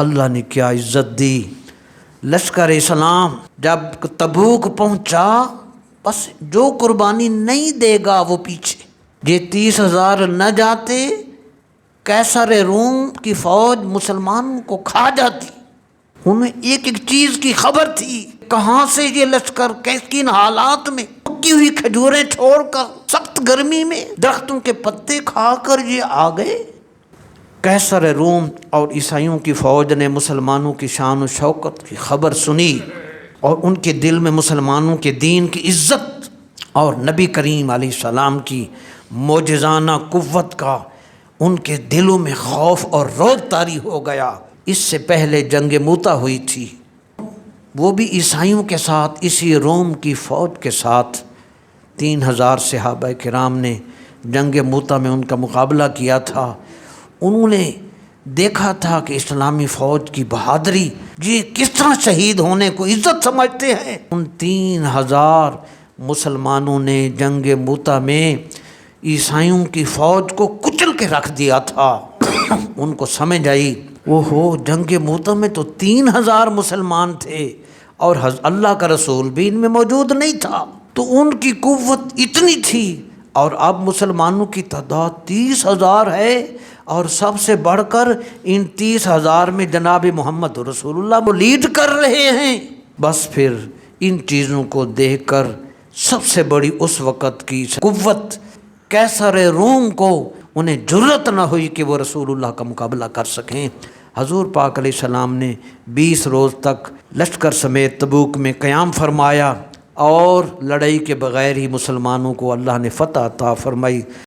اللہ نے کیا عزت دی۔ لشکر اسلام جب تبوک پہنچا، بس جو قربانی نہیں دے گا وہ پیچھے۔ یہ 30,000 نہ جاتے، قیصر روم کی فوج مسلمانوں کو کھا جاتی۔ انہیں ایک ایک چیز کی خبر تھی، کہاں سے یہ لشکر کن حالات میں پکی ہوئی کھجوریں چھوڑ کر سخت گرمی میں درختوں کے پتے کھا کر یہ آ گئے۔ قیصر روم اور عیسائیوں کی فوج نے مسلمانوں کی شان و شوکت کی خبر سنی، اور ان کے دل میں مسلمانوں کے دین کی عزت اور نبی کریم علیہ السلام کی معجزانہ قوت کا ان کے دلوں میں خوف اور رعب طاری ہو گیا۔ اس سے پہلے جنگ موتا ہوئی تھی، وہ بھی عیسائیوں کے ساتھ، اسی روم کی فوج کے ساتھ 3,000 صحابہ کرام نے جنگ موتا میں ان کا مقابلہ کیا تھا۔ انہوں نے دیکھا تھا کہ اسلامی فوج کی بہادری، یہ کس طرح شہید ہونے کو عزت سمجھتے ہیں۔ ان 3,000 مسلمانوں نے جنگ موتا میں عیسائیوں کی فوج کو کچل کے رکھ دیا تھا۔ ان کو سمجھ آئی، جنگ موتا میں تو 3,000 مسلمان تھے اور اللہ کا رسول بھی ان میں موجود نہیں تھا، تو ان کی قوت اتنی تھی، اور اب مسلمانوں کی تعداد 30,000 ہے، اور سب سے بڑھ کر ان 30,000 میں جناب محمد رسول اللہ وہ لیڈ کر رہے ہیں۔ بس پھر ان چیزوں کو دیکھ کر سب سے بڑی اس وقت کی قوت قیصر روم کو انہیں جرأت نہ ہوئی کہ وہ رسول اللہ کا مقابلہ کر سکیں۔ حضور پاک علیہ السلام نے 20 روز تک لشکر سمیت تبوک میں قیام فرمایا، اور لڑائی کے بغیر ہی مسلمانوں کو اللہ نے فتح عطا فرمائی۔